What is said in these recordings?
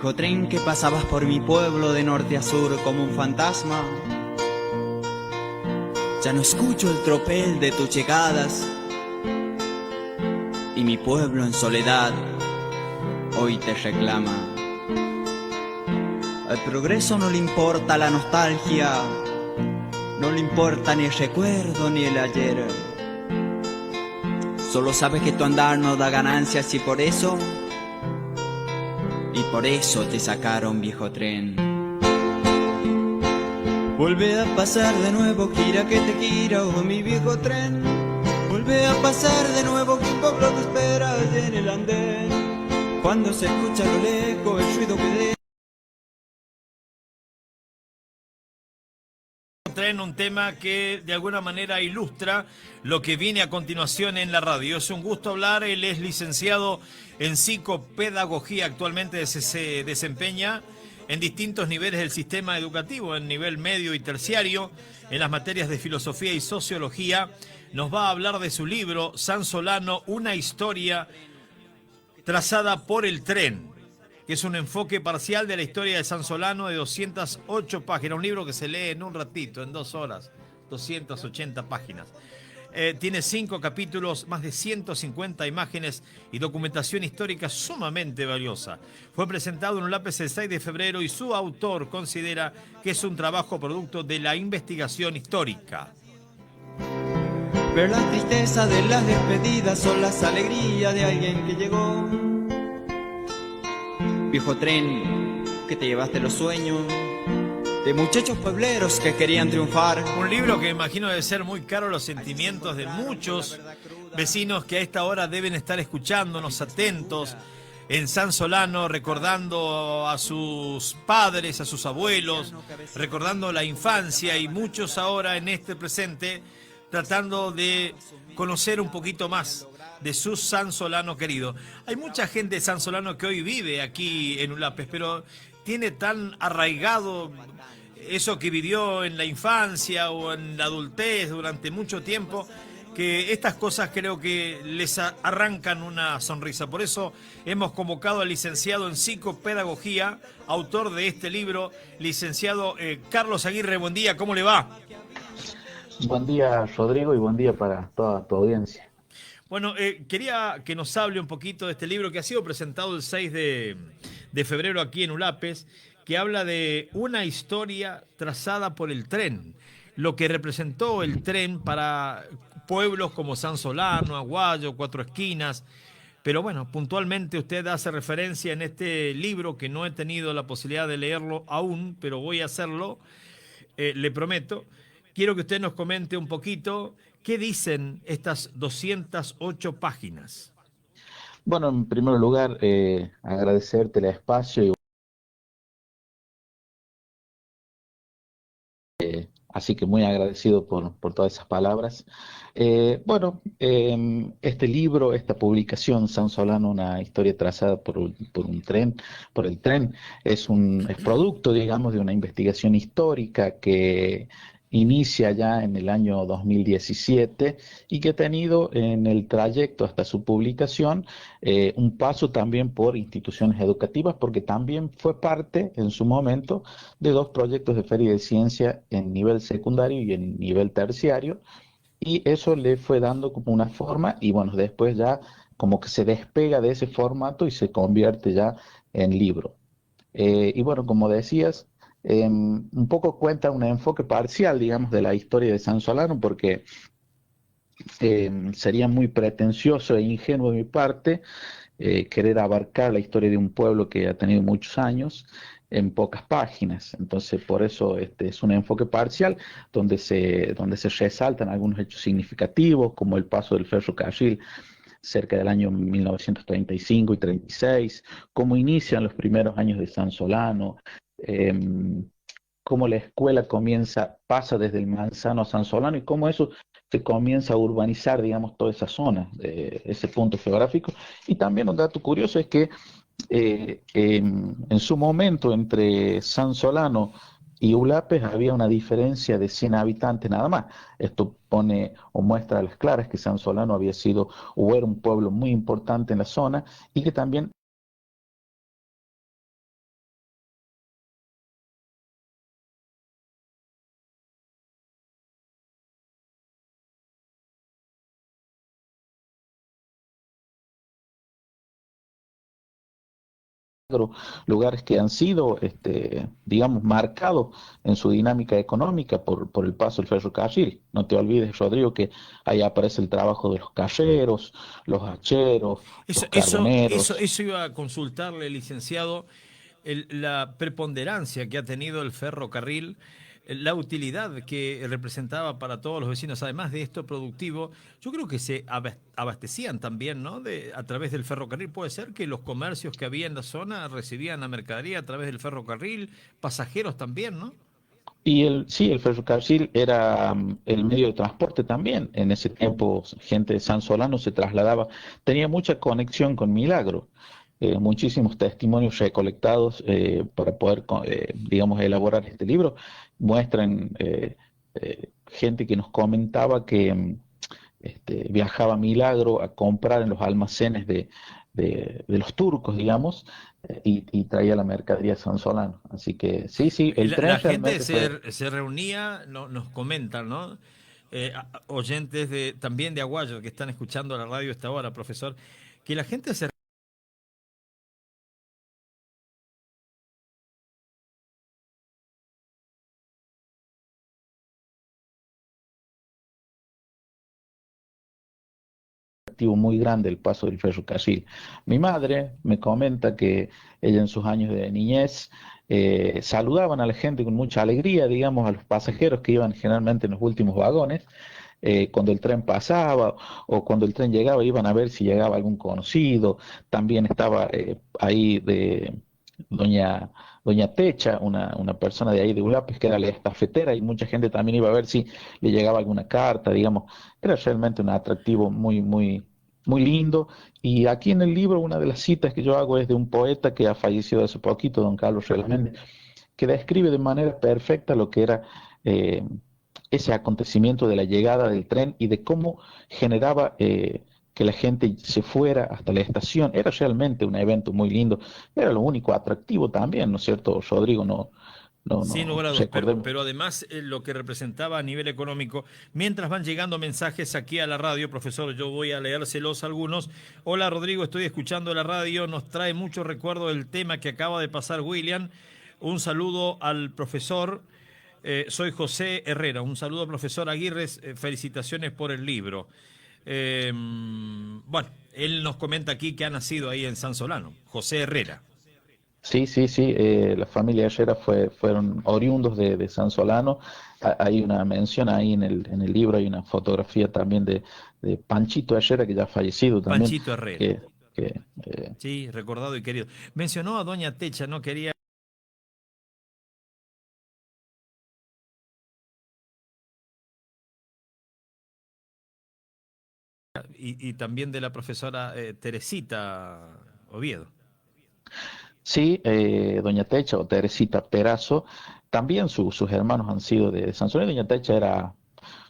Viejo tren que pasabas por mi pueblo de norte a sur como un fantasma. Ya no escucho el tropel de tus llegadas y mi pueblo en soledad hoy te reclama. Al progreso no le importa la nostalgia, no le importa ni el recuerdo ni el ayer. Solo sabe que tu andar no da ganancias y por eso te sacaron, viejo tren. Vuelve a pasar de nuevo, gira que te gira, oh mi viejo tren. Vuelve a pasar de nuevo, que un pueblo te espera allí en el andén. Cuando se escucha a lo lejos el ruido que de... Traen un tema que de alguna manera ilustra lo que viene a continuación en la radio. Es un gusto hablar, él es licenciado en psicopedagogía, actualmente se desempeña en distintos niveles del sistema educativo, en nivel medio y terciario, en las materias de filosofía y sociología. Nos va a hablar de su libro, San Solano, una historia trazada por el tren, que es un enfoque parcial de la historia de San Solano de 208 páginas, un libro que se lee en un ratito, en 2 horas, 280 páginas. Tiene 5 capítulos, más de 150 imágenes y documentación histórica sumamente valiosa. Fue presentado en un lápiz el 6 de febrero y su autor considera que es un trabajo producto de la investigación histórica. Pero la tristeza de las despedidas son las alegrías de alguien que llegó. Viejo tren, que te llevaste los sueños de muchachos puebleros que querían triunfar. Un libro que me imagino debe ser muy caro los sentimientos de muchos vecinos que a esta hora deben estar escuchándonos atentos en San Solano, recordando a sus padres, a sus abuelos, recordando la infancia y muchos ahora en este presente tratando de conocer un poquito más de su San Solano querido. Hay mucha gente de San Solano que hoy vive aquí en Ulapes, pero tiene tan arraigado eso que vivió en la infancia o en la adultez durante mucho tiempo, que estas cosas creo que les arrancan una sonrisa. Por eso hemos convocado al licenciado en psicopedagogía, autor de este libro, licenciado Carlos Aguirre. Buen día, ¿cómo le va? Buen día, Rodrigo, y buen día para toda tu audiencia. Bueno, quería que nos hable un poquito de este libro que ha sido presentado el 6 de febrero aquí en Ulapes, que habla de una historia trazada por el tren, lo que representó el tren para pueblos como San Solano, Aguayo, Cuatro Esquinas. Pero bueno, puntualmente usted hace referencia en este libro, que no he tenido la posibilidad de leerlo aún, pero voy a hacerlo, le prometo. Quiero que usted nos comente un poquito qué dicen estas 208 páginas. Bueno, en primer lugar, agradecerte el espacio y así que muy agradecido por todas esas palabras. Este libro, esta publicación, San Solano, una historia trazada por un tren, por el tren, es producto, digamos, de una investigación histórica que inicia ya en el año 2017 y que ha tenido en el trayecto hasta su publicación un paso también por instituciones educativas, porque también fue parte en su momento de 2 proyectos de feria de ciencia en nivel secundario y en nivel terciario, y eso le fue dando como una forma y bueno, después ya como que se despega de ese formato y se convierte ya en libro. Y bueno, como decías, un poco cuenta un enfoque parcial, digamos, de la historia de San Solano, porque sería muy pretencioso e ingenuo de mi parte querer abarcar la historia de un pueblo que ha tenido muchos años en pocas páginas. Entonces, por eso es un enfoque parcial donde se resaltan algunos hechos significativos, como el paso del ferrocarril cerca del año 1935 y 36, cómo inician los primeros años de San Solano, eh, cómo la escuela pasa desde el Manzano a San Solano y cómo eso se comienza a urbanizar, digamos, toda esa zona, ese punto geográfico. Y también un dato curioso es que en su momento entre San Solano y Ulapes había una diferencia de 100 habitantes nada más. Esto pone o muestra a las claras que San Solano había sido o era un pueblo muy importante en la zona y que también lugares que han sido, digamos, marcados en su dinámica económica por el paso del ferrocarril. No te olvides, Rodrigo, que ahí aparece el trabajo de los carreros, los hacheros, Eso, los eso, eso, carboneros. eso iba a consultarle, licenciado, la preponderancia que ha tenido el ferrocarril, la utilidad que representaba para todos los vecinos, además de esto productivo, yo creo que se abastecían también, ¿no? A través del ferrocarril. Puede ser que los comercios que había en la zona recibían la mercadería a través del ferrocarril, pasajeros también, ¿no? Y sí, el ferrocarril era el medio de transporte también. En ese tiempo, gente de San Solano se trasladaba, tenía mucha conexión con Milagro. Muchísimos testimonios recolectados para poder, digamos, elaborar este libro muestran gente que nos comentaba que viajaba a Milagro a comprar en los almacenes de los turcos, digamos, y traía la mercadería a San Solano. Así que sí, sí, el tren La gente realmente fue. se reunía, nos comentan, ¿no? Oyentes también de Aguayo que están escuchando la radio a esta hora, profesor, que la gente se Muy grande el paso del ferrocarril. Mi madre me comenta que ella en sus años de niñez saludaban a la gente con mucha alegría, digamos, a los pasajeros que iban generalmente en los últimos vagones, cuando el tren pasaba o cuando el tren llegaba, iban a ver si llegaba algún conocido. También estaba ahí de doña, doña Techa, una persona de ahí de Ulapes, que era la estafetera, y mucha gente también iba a ver si le llegaba alguna carta, digamos. Era realmente un atractivo muy, muy, muy lindo. Y aquí en el libro, una de las citas que yo hago es de un poeta que ha fallecido hace poquito, don Carlos Relamende, que describe de manera perfecta lo que era eh, ese acontecimiento de la llegada del tren y de cómo generaba que la gente se fuera hasta la estación. Era realmente un evento muy lindo, era lo único atractivo también, ¿no es cierto, Rodrigo? No, no, sin no, lugar a dudas, recordemos. pero además lo que representaba a nivel económico, mientras van llegando mensajes aquí a la radio, profesor, yo voy a leérselos algunos. Hola Rodrigo, estoy escuchando la radio, nos trae mucho recuerdo del tema que acaba de pasar William. Un saludo al profesor, soy José Herrera, un saludo profesor Aguirre, felicitaciones por el libro. Bueno, él nos comenta aquí que ha nacido ahí en San Solano, José Herrera. Sí, sí, sí, la familia Herrera fueron oriundos de San Solano. Hay una mención ahí en el libro, hay una fotografía también de Panchito Herrera, que ya ha fallecido también, Panchito Herrera. que Sí, recordado y querido. Mencionó a Doña Techa, no quería. Y también de la profesora Teresita Oviedo. sí, doña Techa o Teresita Perazo, también sus hermanos han sido de San Solano. Doña Techa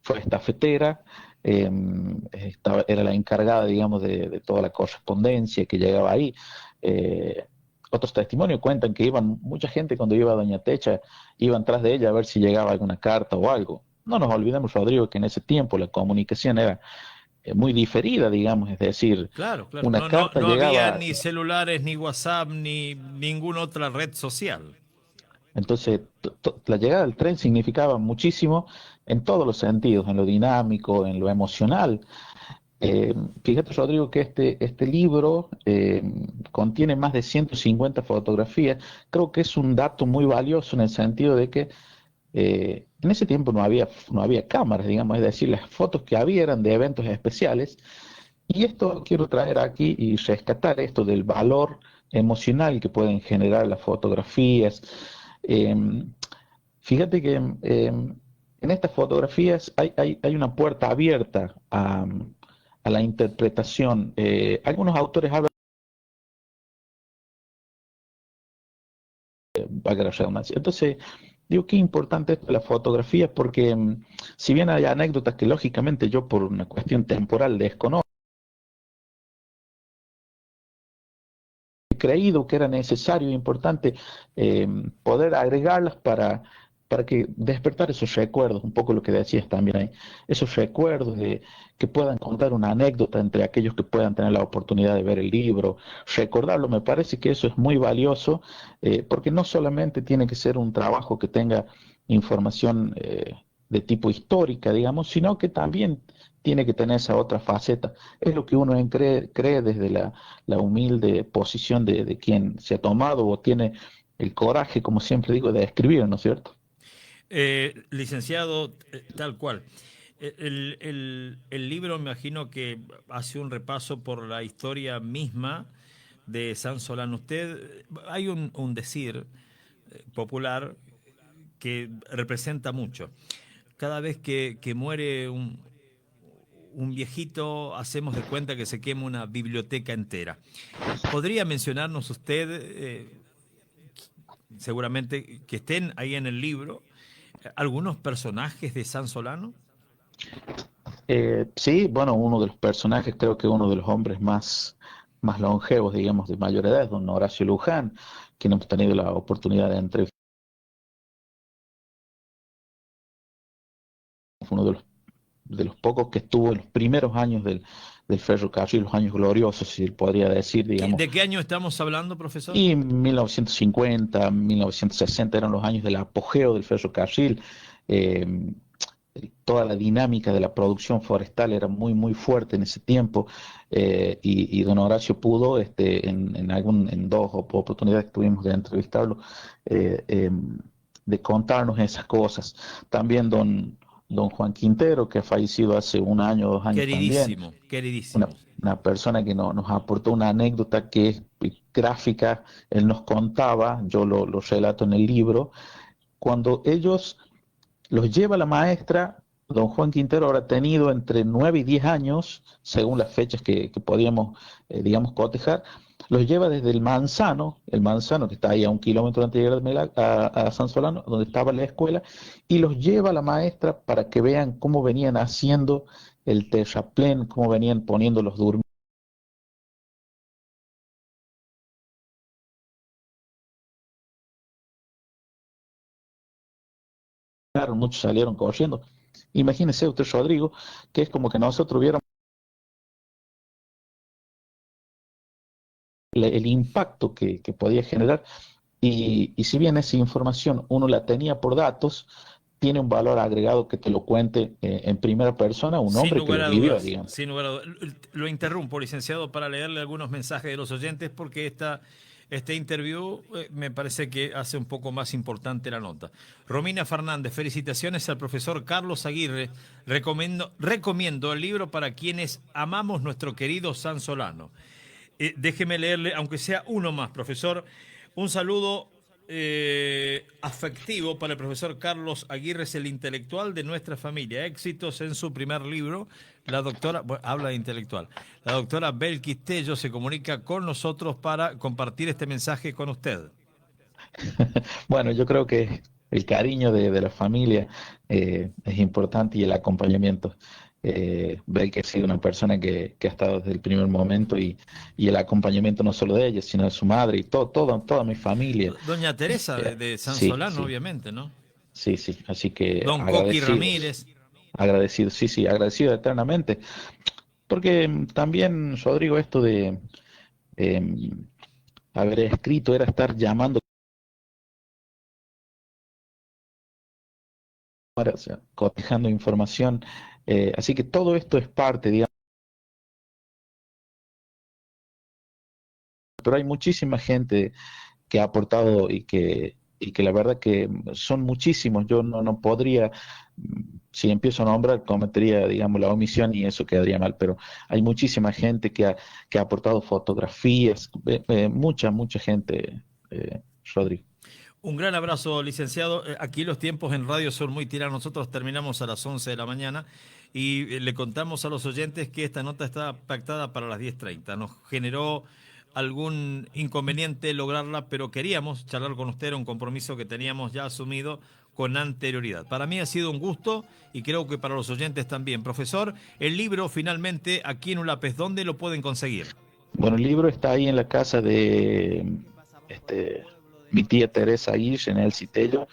fue estafetera, era la encargada, digamos, de toda la correspondencia que llegaba ahí. Eh, Otros testimonios cuentan que iban, mucha gente cuando iba a Doña Techa, iban tras de ella a ver si llegaba alguna carta o algo. No nos olvidemos, Rodrigo, que en ese tiempo la comunicación era muy diferida, digamos, es decir, Claro, claro. una No, no, carta no había llegaba. ni celulares, ni WhatsApp, ni ninguna otra red social. Entonces, la llegada del tren significaba muchísimo en todos los sentidos, en lo dinámico, en lo emocional. Fíjate, Rodrigo, que este libro contiene más de 150 fotografías. Creo que es un dato muy valioso en el sentido de que en ese tiempo no había cámaras, digamos, es decir, las fotos que había eran de eventos especiales. Y esto quiero traer aquí y rescatar esto del valor emocional que pueden generar las fotografías. Em, Fíjate que en estas fotografías hay una puerta abierta a la interpretación. Algunos autores hablan, valga la redundancia. Entonces, digo, qué importante esto de la fotografía, porque si bien hay anécdotas que lógicamente yo por una cuestión temporal desconozco, he creído que era necesario e importante poder agregarlas para que despertar esos recuerdos, un poco lo que decías también ahí, esos recuerdos de que puedan contar una anécdota entre aquellos que puedan tener la oportunidad de ver el libro, recordarlo, me parece que eso es muy valioso, porque no solamente tiene que ser un trabajo que tenga información de tipo histórica, digamos, sino que también tiene que tener esa otra faceta. Es lo que uno cree desde la humilde posición de quien se ha tomado o tiene el coraje, como siempre digo, de escribir, ¿no es cierto? Licenciado, tal cual. El libro me imagino que hace un repaso por la historia misma de San Solano. Usted, hay un decir popular que representa mucho. Cada vez que muere un viejito, hacemos de cuenta que se quema una biblioteca entera. ¿Podría mencionarnos usted, seguramente que estén ahí en el libro, algunos personajes de San Solano? Sí, bueno, uno de los personajes, creo que uno de los hombres más longevos, digamos, de mayor edad, es don Horacio Luján, quien hemos tenido la oportunidad de entrevistar, fue uno de los pocos que estuvo en los primeros años del ferrocarril, los años gloriosos, si podría decir, digamos, ¿De qué año estamos hablando, profesor? y 1950, 1960 eran los años del apogeo del ferrocarril. eh, Toda la dinámica de la producción forestal era muy fuerte en ese tiempo, y don Horacio pudo, en dos oportunidades que tuvimos de entrevistarlo, eh, eh, de contarnos esas cosas. También don Juan Quintero, que ha fallecido hace un año, 2 años también, Queridísimo, una, queridísimo. una persona que nos aportó una anécdota que es gráfica. Él nos contaba, yo lo relato en el libro, cuando ellos los lleva la maestra. Don Juan Quintero habrá tenido entre 9 y 10 años, según las fechas que podíamos, digamos, cotejar. Los lleva desde el Manzano que está ahí a 1 kilómetro antes de llegar a San Solano, donde estaba la escuela, y los lleva la maestra para que vean cómo venían haciendo el terraplén, cómo venían poniendo los durmientes. Muchos salieron corriendo. Imagínese usted, Rodrigo, que es como que nosotros viéramos el impacto que podía generar. Y si bien esa información uno la tenía por datos, tiene un valor agregado que te lo cuente en primera persona un Sin hombre que lugar lo a vivió, dudas, digamos. sin lugar a dudas. Lo interrumpo, licenciado, para leerle algunos mensajes de los oyentes porque este interview me parece que hace un poco más importante la nota. Romina Fernández, felicitaciones al profesor Carlos Aguirre. Recomiendo el libro para quienes amamos nuestro querido San Solano. Déjeme leerle, aunque sea uno más, profesor. Un saludo afectivo para el profesor Carlos Aguirre, es el intelectual de nuestra familia. Éxitos en su primer libro. La doctora, bueno, habla de intelectual. La doctora Belkis Tello se comunica con nosotros para compartir este mensaje con usted. Bueno, yo creo que el cariño de la familia es importante, y el acompañamiento. Ver que ha sido una persona que ha estado desde el primer momento, y el acompañamiento no solo de ella, sino de su madre y toda mi familia. Doña Teresa de San Sí, Solano, sí, obviamente, ¿no? sí, sí. Así que Don Coqui agradecidos, Ramírez. agradecidos, sí, sí, agradecidos eternamente. Porque también, Rodrigo, esto de em, haber escrito era estar llamando, o sea, cotejando información. Así que todo esto es parte, digamos, pero hay muchísima gente que ha aportado, y que la verdad que son muchísimos. Yo no podría, si empiezo a nombrar, cometería, digamos, la omisión y eso quedaría mal, pero hay muchísima gente que ha aportado fotografías, mucha gente, Rodrigo. Un gran abrazo, licenciado. Aquí los tiempos en radio son muy tiranos. Nosotros terminamos a las 11 de la mañana y le contamos a los oyentes que esta nota está pactada para las 10:30. Nos generó algún inconveniente lograrla, pero queríamos charlar con usted, era un compromiso que teníamos ya asumido con anterioridad. Para mí ha sido un gusto y creo que para los oyentes también. Profesor, el libro finalmente aquí en Ulapes, ¿dónde lo pueden conseguir? Bueno, el libro está ahí en la casa de este, mi tía Teresa Aguirre, en El Citello.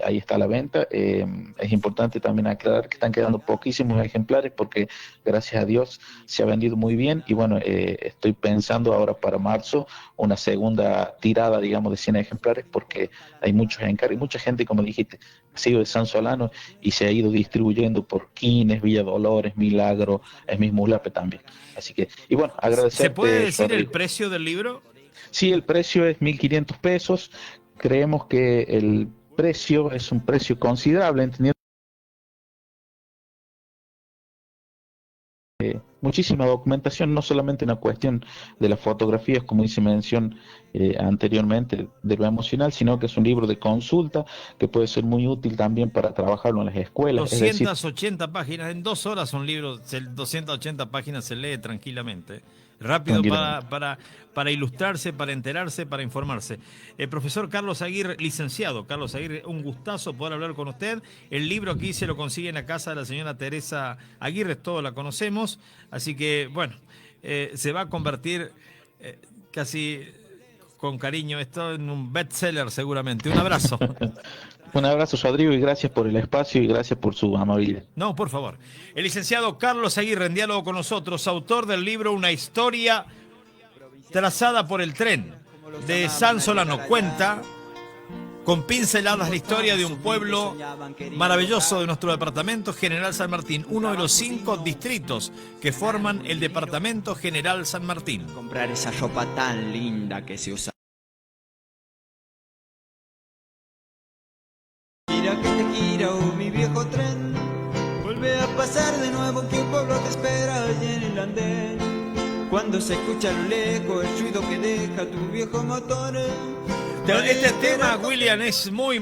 ahí está a la venta. Es importante también aclarar que están quedando poquísimos ejemplares porque gracias a Dios se ha vendido muy bien y bueno, estoy pensando ahora para marzo una segunda tirada, digamos, de 100 ejemplares porque hay muchos encargos, mucha gente, como dijiste, ha sido de San Solano y se ha ido distribuyendo por Quines, Villa Dolores, Milagro, es mismo Ulape también. Así que, y bueno, ¿Se puede agradecerte, decir el Rodrigo. precio del libro? Sí, el precio es 1.500 pesos. Creemos que el precio es un precio considerable, entendiendo muchísima documentación, no solamente una cuestión de las fotografías, como hice mención anteriormente, de lo emocional, sino que es un libro de consulta que puede ser muy útil también para trabajarlo en las escuelas. Es decir, 280 páginas, en 2 horas un libro, 280 páginas se lee tranquilamente. Rápido tranquilamente. para ilustrarse, para enterarse, para informarse. Profesor Carlos Aguirre, licenciado Carlos Aguirre, un gustazo poder hablar con usted. El libro aquí se lo consigue en la casa de la señora Teresa Aguirre, todos la conocemos. Así que, bueno, se va a convertir casi con cariño esto en un bestseller seguramente. Un abrazo. Un abrazo, Rodrigo, y gracias por el espacio y gracias por su amabilidad. No, por favor. El licenciado Carlos Aguirre en diálogo con nosotros, autor del libro Una historia trazada por el tren de San Solano. Cuenta con pinceladas la historia de un pueblo maravilloso de nuestro departamento General San Martín, uno de los 5 distritos que forman el departamento General San Martín. Comprar esa ropa tan linda que se usa. Gira que te gira, oh mi viejo tren. Vuelve a pasar de nuevo que un pueblo te espera allí en el andén. Cuando se escucha a lo lejos el ruido que deja tu viejo motor. Este tema, William, es muy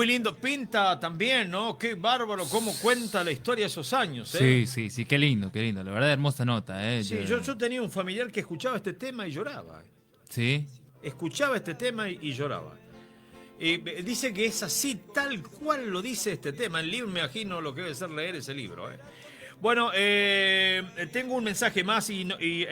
lindo. Pinta también, ¿no? Qué bárbaro cómo cuenta la historia de esos años, ¿eh? Sí, qué lindo, qué lindo. La verdad, hermosa nota, ¿eh? Sí, yo tenía un familiar que escuchaba este tema y lloraba. Sí. Escuchaba este tema y lloraba. Dice que es así, tal cual lo dice este tema. El libro, me imagino lo que debe ser leer ese libro, ¿eh? Bueno, tengo un mensaje más y el